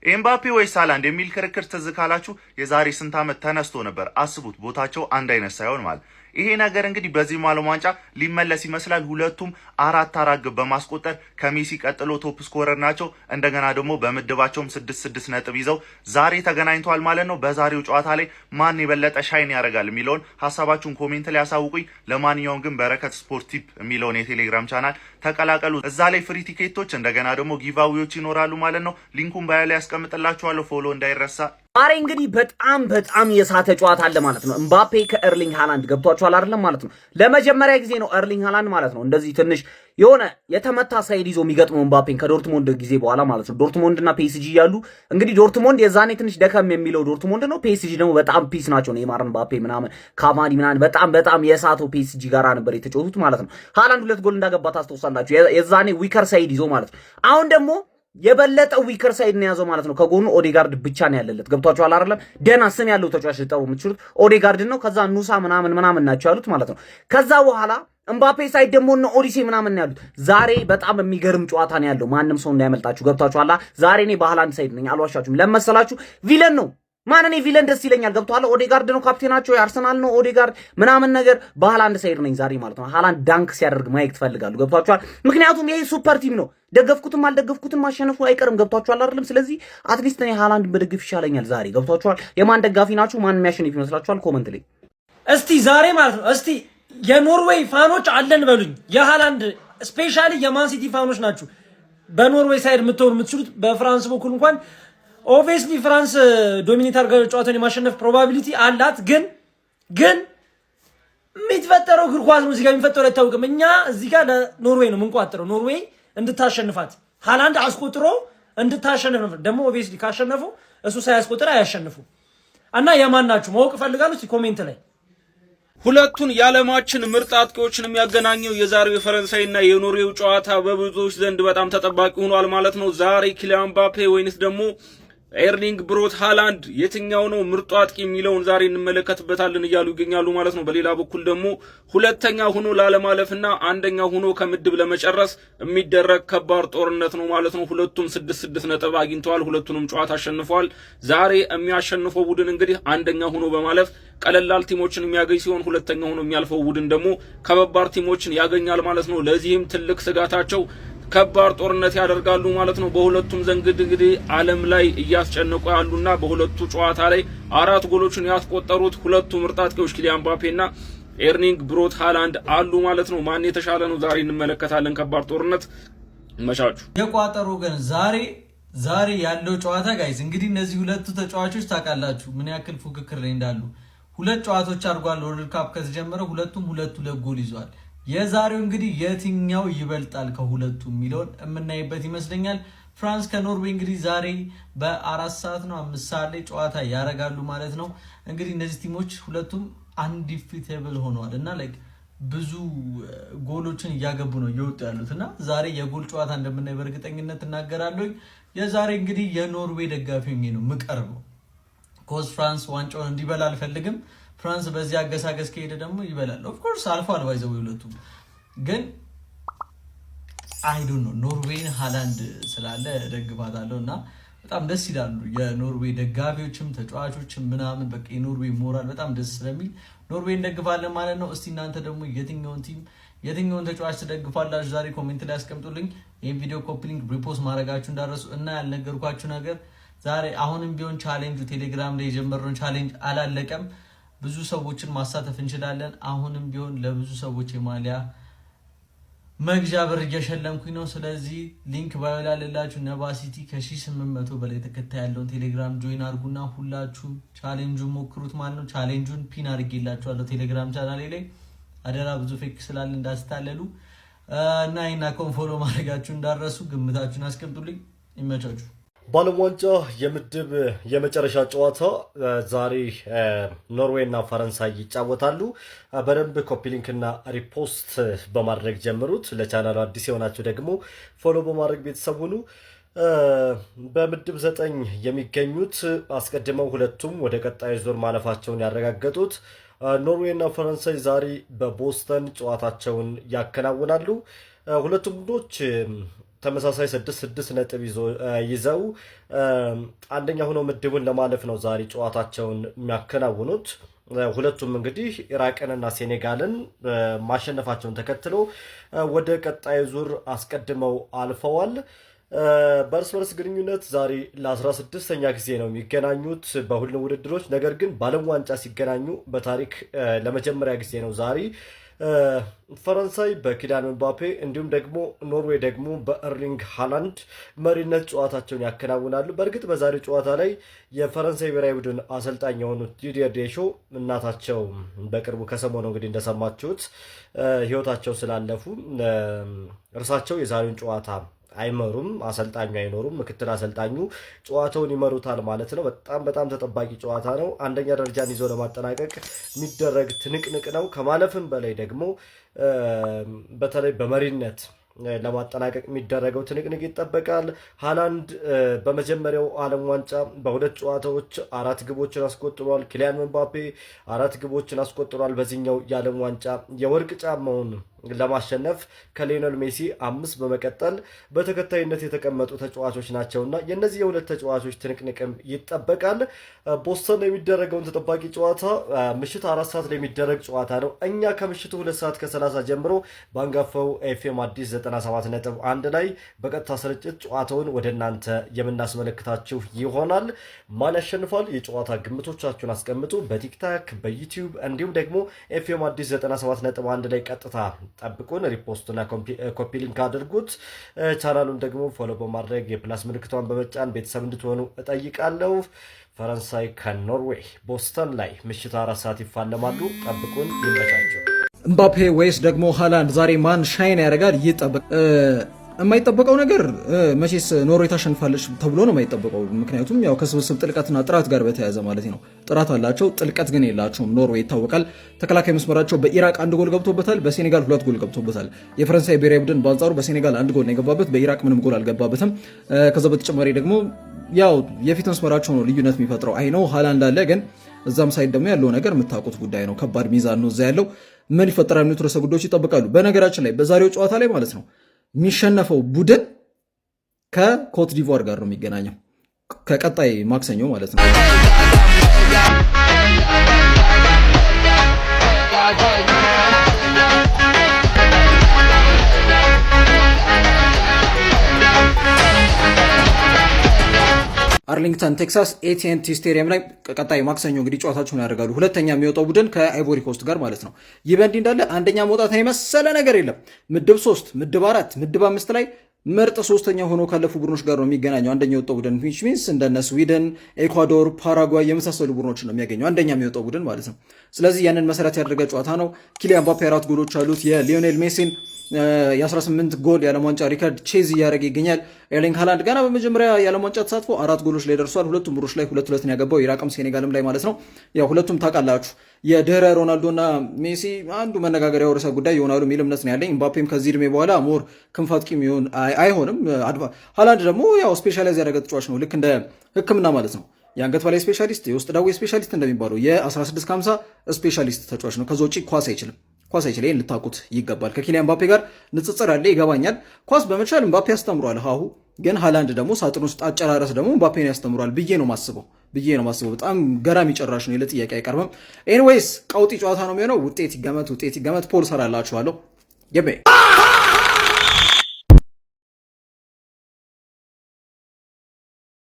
ኤምባፔ ወይስ ሃላንድ የሚል ክርክር ትዝ ካላችሁ የዛሬ ስንት ዓመት ተነስቶ ነበር። አስቡት፣ ቦታቸው አንድ አይነት ሳይሆን ማለት ይሄ ነገር እንግዲህ በዚህ ዓለም ዋንጫ ሊመለስ ይመስላል። ሁለቱም አራት ግብ በማስቆጠር ከሜሲ ቀጥሎ ቶፕ ስኮረር ናቸው። እንደገና ደግሞ በምድባቸውም 6 ነጥብ ይዘው ዛሬ ተገናኝተዋል ማለት ነው። በዛሬው ጨዋታ ላይ ማን የበለጠ ሻይን ያደርጋል የሚለውን ሀሳባችሁን ኮሜንት ላይ ያሳውቁኝ። ለማንኛውም ግን በረከት ስፖርት ቲፕ የሚለውን የቴሌግራም ቻናል ተቀላቀሉ። እዛ ላይ ፍሪ ቲኬቶች እንደገና ደግሞ ጊቫዌዎች ይኖራሉ ማለት ነው። ሊንኩን ባዮ ላይ ያስቀምጥላችኋለሁ። ፎሎ እንዳይረሳ። ዛሬ እንግዲህ በጣም የሳተ ጨዋታ አለ ማለት ነው። ኤምባፔ ከኤርሊንግ ሃላንድ ገብቷቸዋል አይደለም ማለት ነው። ለመጀመሪያ ጊዜ ነው ኤርሊንግ ሃላንድ ማለት ነው እንደዚህ ትንሽ የሆነ የተመታ ሳይድ ይዞ የሚገጥመው ኤምባፔን ከዶርትሞንድ ጊዜ በኋላ ማለት ነው። ዶርትሞንድና ፒኤስጂ ያሉ እንግዲህ ዶርትሞንድ የዛኔ ትንሽ ደከም የሚለው ዶርትሞንድ ነው። ፒኤስጂ ደግሞ በጣም ፒስ ናቸው። ኔይማር፣ ኤምባፔ ምናምን ካቫኒ ምናምን በጣም የሳተው ፒኤስጂ ጋራ ነበር የተጫወቱት ማለት ነው። ሃላንድ 2 ጎል እንዳገባ ታስታውሳላችሁ። የዛኔ ዊከር ሳይድ ይዞ ማለት ነው። አሁን ደግሞ የበለጠው ዊከር ሳይድ ነው ያዘው ማለት ነው። ከጎኑ ኦዴጋርድ ብቻ ነው ያለለት። ገብቷቸዋል አይደለም? ደና ስም ያለው ተጫዋች ልጠሩ የምትችሉት ኦዴጋርድ ነው። ከዛ ኑሳ ምናምን ናቸው ያሉት ማለት ነው። ከዛ በኋላ ኤምባፔ ሳይድ ደግሞ ነው ኦዲሴ ምናምን ነው ያሉት። ዛሬ በጣም የሚገርም ጨዋታ ነው ያለው። ማንም ሰው እንዳያመልጣችሁ። ገብቷቸዋል። ዛሬ እኔ በሃላንድ ሳይድ ነኝ፣ አልዋሻችሁም። ለመሰላችሁ ቪለን ነው ማን እኔ ቪለን ደስ ይለኛል። ገብቷል። ኦዴጋርድ ነው ካፕቴናቸው፣ የአርሰናል ነው ኦዴጋርድ ምናምን ነገር። በሃላንድ ሳይድ ነኝ ዛሬ ማለት ነው። ሃላንድ ዳንክ ሲያደርግ ማየት ትፈልጋሉ። ገብቷቸዋል። ምክንያቱም ይሄ ሱፐር ቲም ነው። ደገፍኩትም አልደገፍኩትም ማሸነፉ አይቀርም። ገብቷቸዋል አይደለም? ስለዚህ አትሊስት እኔ ሃላንድ በደግፍ ይሻለኛል ዛሬ። ገብቷቸዋል። የማን ደጋፊ ናችሁ? ማን የሚያሸንፍ ይመስላችኋል? ኮመንት ላይ እስቲ ዛሬ ማለት ነው እስቲ የኖርዌይ ፋኖች አለን በሉኝ። የሃላንድ ስፔሻሊ የማን ሲቲ ፋኖች ናችሁ በኖርዌይ ሳይድ የምትሆኑ የምትችሉት። በፍራንስ በኩል እንኳን ኦብቪየስሊ ፍራንስ ዶሚኔት አድርጋ ጨዋታውን የማሸነፍ ፕሮባቢሊቲ አላት። ግን የሚፈጠረው እግር ኳስ ነው። እዚህ ጋር የሚፈጠረው አይታወቅም። እኛ እዚህ ጋር ለኖርዌይ ነው የምንቋጥረው። ኖርዌይ እንድታሸንፋት ሃላንድ አስቆጥሮ እንድታሸንፍ ነው። ደግሞ ኦብቪየስሊ ካሸነፉ እሱ ሳያስቆጥር አያሸንፉ እና የማን ናችሁ ማወቅ እፈልጋለሁ። እስቲ ኮሜንት ላይ ሁለቱን የዓለማችን ምርጥ አጥቂዎችን የሚያገናኘው የዛሬው የፈረንሳይና የኖርዌው ጨዋታ በብዙዎች ዘንድ በጣም ተጠባቂ ሆኗል ማለት ነው። ዛሬ ኪሊያን ምባፔ ወይንስ ደግሞ ኤርሊንግ ብሮት ሃላንድ የትኛው ነው ምርጡ አጥቂ የሚለውን ዛሬ እንመለከትበታለን እያሉ ይገኛሉ ማለት ነው። በሌላ በኩል ደግሞ ሁለተኛ ሆኖ ላለማለፍና አንደኛ ሆኖ ከምድብ ለመጨረስ የሚደረግ ከባድ ጦርነት ነው ማለት ነው። ሁለቱም 6 ነጥብ አግኝተዋል። ሁለቱንም ጨዋታ አሸንፈዋል። ዛሬ የሚያሸንፈው ቡድን እንግዲህ አንደኛ ሆኖ በማለፍ ቀለላል ቲሞችን የሚያገኝ ሲሆን ሁለተኛ ሆኖ የሚያልፈው ቡድን ደግሞ ከባባድ ቲሞችን ያገኛል ማለት ነው። ለዚህም ትልቅ ስጋታቸው ከባድ ጦርነት ያደርጋሉ ማለት ነው። በሁለቱም ዘንድ እንግዲህ ዓለም ላይ እያስጨነቁ ያሉና በሁለቱ ጨዋታ ላይ 4 ጎሎችን ያስቆጠሩት ሁለቱ ምርጥ አጥቂዎች ኪሊያን ምባፔና ኤርሊንግ ብሮት ሃላንድ አሉ ማለት ነው። ማን የተሻለ ነው ዛሬ እንመለከታለን። ከባድ ጦርነት መቻቹ የቋጠሮ ግን ዛሬ ያለው ጨዋታ ጋይስ እንግዲህ እነዚህ ሁለቱ ተጫዋቾች ታውቃላችሁ ምን ያክል ፉክክር ላይ እንዳሉ። 2 ጨዋታዎች አድርጓል ወርልድ ካፕ ከተጀመረ ሁለቱም 2 ጎል ይዟል። የዛሬው እንግዲህ የትኛው ይበልጣል ከሁለቱ የሚለውን የምናይበት ይመስለኛል። ፍራንስ ከኖርዌይ እንግዲህ ዛሬ በ4 ሰዓት ነው 5 ሰዓት ላይ ጨዋታ ያረጋሉ ማለት ነው። እንግዲህ እነዚህ ቲሞች ሁለቱም አንዲፊቴብል ሆነዋል እና ብዙ ጎሎችን እያገቡ ነው እየወጡ ያሉትና ዛሬ የጎል ጨዋታ እንደምናይ በእርግጠኝነት እናገራለሁ። የዛሬ እንግዲህ የኖርዌይ ደጋፊ ሆኜ ነው የምቀርበው። ኮዝ ፍራንስ ዋንጫውን እንዲበላ አልፈልግም። ፍራንስ በዚህ አገሳገስ ከሄደ ደግሞ ይበላል። ኦፍ ኮርስ አልፏል ባይዘው ሁለቱም ግን አይ ዶንት ኖ ኖርዌይን ሃላንድ ስላለ ደግፋታለሁና በጣም ደስ ይላሉ የኖርዌይ ደጋፊዎችም ተጫዋቾችም ምናምን በቃ የኖርዌይ ሞራል በጣም ደስ ስለሚል ኖርዌይን ደግፋለን ማለት ነው። እስቲ እናንተ ደግሞ የትኛውን ተጫዋች ትደግፋላችሁ? ዛሬ ኮሜንት ላይ አስቀምጡልኝ። ይሄን ቪዲዮ ኮፒ ሊንክ ሪፖስት ማድረጋችሁ እንዳረሱ እና ያልነገርኳችሁ ነገር ዛሬ አሁንም ቢሆን ቻሌንጁ ቴሌግራም ላይ የጀመረው ቻሌንጅ አላለቀም። ብዙ ሰዎችን ማሳተፍ እንችላለን። አሁንም ቢሆን ለብዙ ሰዎች የማሊያ መግዣ ብር እየሸለምኩኝ ነው። ስለዚህ ሊንክ ባዮ ላይ አለላችሁ። ነባ ሲቲ ከ1800 በላይ ተከታይ ያለውን ቴሌግራም ጆይን አድርጉና ሁላችሁም ቻሌንጁን ሞክሩት ማለት ነው። ቻሌንጁን ፒን አድርጌላችኋለሁ ቴሌግራም ቻናሌ ላይ። አደራ ብዙ ፌክ ስላለ እንዳትታለሉ እና ይና ኮንፎሎ ማድረጋችሁ እንዳረሱ። ግምታችሁን አስቀምጡልኝ። ይመቻችሁ። በዓለም ዋንጫ የምድብ የመጨረሻ ጨዋታ ዛሬ ኖርዌይ እና ፈረንሳይ ይጫወታሉ። በደንብ ኮፒ ሊንክ እና ሪፖስት በማድረግ ጀምሩት። ለቻናሉ አዲስ የሆናችሁ ደግሞ ፎሎ በማድረግ ቤተሰብ ሁኑ። በምድብ 9 የሚገኙት አስቀድመው ሁለቱም ወደ ቀጣይ ዙር ማለፋቸውን ያረጋገጡት ኖርዌይ እና ፈረንሳይ ዛሬ በቦስተን ጨዋታቸውን ያከናውናሉ። ሁለቱም ቡድኖች ተመሳሳይ 6 ነጥብ ይዘው አንደኛ ሆነው ምድቡን ለማለፍ ነው ዛሬ ጨዋታቸውን የሚያከናውኑት። ሁለቱም እንግዲህ ኢራቅንና ሴኔጋልን ማሸነፋቸውን ተከትሎ ወደ ቀጣይ ዙር አስቀድመው አልፈዋል። በእርስ በርስ ግንኙነት ዛሬ ለ16ኛ ጊዜ ነው የሚገናኙት በሁሉም ውድድሮች። ነገር ግን በዓለም ዋንጫ ሲገናኙ በታሪክ ለመጀመሪያ ጊዜ ነው ዛሬ። ፈረንሳይ በኪሊያን ምባፔ እንዲሁም ደግሞ ኖርዌይ ደግሞ በኤርሊንግ ሃላንድ መሪነት ጨዋታቸውን ያከናውናሉ። በእርግጥ በዛሬው ጨዋታ ላይ የፈረንሳይ ብሔራዊ ቡድን አሰልጣኝ የሆኑት ዲዲየር ዴሾ እናታቸው በቅርቡ ከሰሞኑ እንግዲህ እንደሰማችሁት ሕይወታቸው ስላለፉ እርሳቸው የዛሬውን ጨዋታ አይመሩም። አሰልጣኙ አይኖሩም። ምክትል አሰልጣኙ ጨዋታውን ይመሩታል ማለት ነው። በጣም ተጠባቂ ጨዋታ ነው። አንደኛ ደረጃን ይዞ ለማጠናቀቅ የሚደረግ ትንቅንቅ ነው። ከማለፍም በላይ ደግሞ በተለይ በመሪነት ለማጠናቀቅ የሚደረገው ትንቅንቅ ይጠበቃል። ሃላንድ በመጀመሪያው ዓለም ዋንጫ በሁለት ጨዋታዎች 4 ግቦችን አስቆጥሯል። ኪሊያን ምባፔ 4 ግቦችን አስቆጥሯል። በዚህኛው የዓለም ዋንጫ የወርቅ ጫማውን ለማሸነፍ ከሊዮኔል ሜሲ 5 በመቀጠል በተከታይነት የተቀመጡ ተጫዋቾች ናቸውና የነዚህ የሁለት ተጫዋቾች ትንቅንቅም ይጠበቃል። ቦስተን የሚደረገውን ተጠባቂ ጨዋታ ምሽት 4 ሰዓት ላይ የሚደረግ ጨዋታ ነው። እኛ ከምሽቱ 2 ሰዓት ከ30 ጀምሮ በአንጋፋው ኤፍኤም አዲስ 97.1 ላይ በቀጥታ ስርጭት ጨዋታውን ወደ እናንተ የምናስመለክታችሁ ይሆናል። ማን ያሸንፋል? የጨዋታ ግምቶቻችሁን አስቀምጡ በቲክታክ በዩቲዩብ እንዲሁም ደግሞ ኤፍኤም አዲስ 97.1 ላይ ቀጥታ ጠብቁን። ሪፖስቱና ኮፒ ሊንክ አድርጉት። ቻናሉን ደግሞ ፎሎ በማድረግ የፕላስ ምልክቷን በመጫን ቤተሰብ እንድትሆኑ እጠይቃለሁ። ፈረንሳይ ከኖርዌይ ቦስተን ላይ ምሽት 4 ሰዓት ይፋለማሉ። ጠብቁን። ይመቻቸው። እምባፔ ወይስ ደግሞ ሃላንድ ዛሬ ማን ሻይን ያደርጋል? ይጠበቅ። የማይጠበቀው ነገር መቼስ ኖርዌይ ታሸንፋለች ተብሎ ነው የማይጠበቀው። ምክንያቱም ያው ከስብስብ ጥልቀትና ጥራት ጋር በተያያዘ ማለት ነው። ጥራት አላቸው፣ ጥልቀት ግን የላቸውም። ኖርዌይ ይታወቃል። ተከላካይ መስመራቸው በኢራቅ 1 ጎል ገብቶበታል፣ በሴኔጋል 2 ጎል ገብቶበታል። የፈረንሳይ ብሔራዊ ቡድን በአንጻሩ በሴኔጋል 1 ጎል ነው የገባበት፣ በኢራቅ ምንም ጎል አልገባበትም። ከዛ በተጨማሪ ደግሞ ያው የፊት መስመራቸው ነው ልዩነት የሚፈጥረው። አይ ነው ሃላንድ አለ፣ ግን እዛም ሳይድ ደግሞ ያለው ነገር የምታውቁት ጉዳይ ነው። ከባድ ሚዛን ነው እዛ ያለው። ምን ይፈጠራል የሚሉት ርዕሰ ጉዳዮች ይጠብቃሉ። በነገራችን ላይ በዛሬው ጨዋታ ላይ ማለት ነው የሚሸነፈው ቡድን ከኮት ዲቮር ጋር ነው የሚገናኘው ከቀጣይ ማክሰኞ ማለት ነው። አርሊንግተን ቴክሳስ ኤቲኤንቲ ስቴዲየም ላይ ቀጣይ ማክሰኞ እንግዲህ ጨዋታቸውን ያደርጋሉ። ሁለተኛ የሚወጣው ቡድን ከአይቮሪ ኮስት ጋር ማለት ነው። ይህ በእንዲህ እንዳለ አንደኛ መውጣት የመሰለ ነገር የለም። ምድብ 3፣ ምድብ 4፣ ምድብ 5 ላይ ምርጥ ሶስተኛ ሆኖ ካለፉ ቡድኖች ጋር ነው የሚገናኘው አንደኛ የወጣው ቡድን ዊች ሚንስ እንደነ ስዊድን፣ ኤኳዶር፣ ፓራጓይ የመሳሰሉ ቡድኖች ነው የሚያገኘው አንደኛ የሚወጣው ቡድን ማለት ነው። ስለዚህ ያንን መሰረት ያደረገ ጨዋታ ነው። ኪሊያን ምባፔ 4 ጎሎች አሉት። የሊዮኔል ሜሲን የ18 ጎል የዓለም ዋንጫ ሪካርድ ቼዝ እያደረገ ይገኛል። ኤርሊንግ ሃላንድ ገና በመጀመሪያ የዓለም ዋንጫ ተሳትፎ 4 ጎሎች ላይ ደርሷል። ሁለቱም ቡድኖች ላይ 2-2 ነው ያገባው፣ ኢራቅም ሴኔጋልም ላይ ማለት ነው። ያው ሁለቱም ታውቃላችሁ የድህረ ሮናልዶና ሜሲ አንዱ መነጋገሪያ ርዕሰ ጉዳይ ይሆናሉ የሚል እምነት ነው ያለኝ። ምባፔም ከዚህ እድሜ በኋላ ሞር ክንፍ አጥቂም ይሆን አይሆንም። ሃላንድ ደግሞ ያው ስፔሻላይዝ ያደረገ ተጫዋች ነው፣ ልክ እንደ ሕክምና ማለት ነው። የአንገት በላይ ስፔሻሊስት፣ የውስጥ ደዌ ስፔሻሊስት እንደሚባለው የ16/50 ስፔሻሊስት ተጫዋች ነው። ከዛ ውጭ ኳስ አይችልም። ይህን ልታውቁት ይገባል። ከኪሊያን ምባፔ ጋር ንጽጽር ያለ ይገባኛል። ኳስ በመቻል ምባፔ ያስተምሯል ሀሁ ግን ሃላንድ ደግሞ ሳጥን ውስጥ አጨራረስ ደግሞ ምባፔን ያስተምሯል ብዬ ነው ማስበው። በጣም ገራሚ ጨራሽ ነው፣ ለጥያቄ አይቀርብም። ኤኒዌይስ ቀውጢ ጨዋታ ነው የሚሆነው። ውጤት ይገመት። ፖል ሰራላችኋለሁ።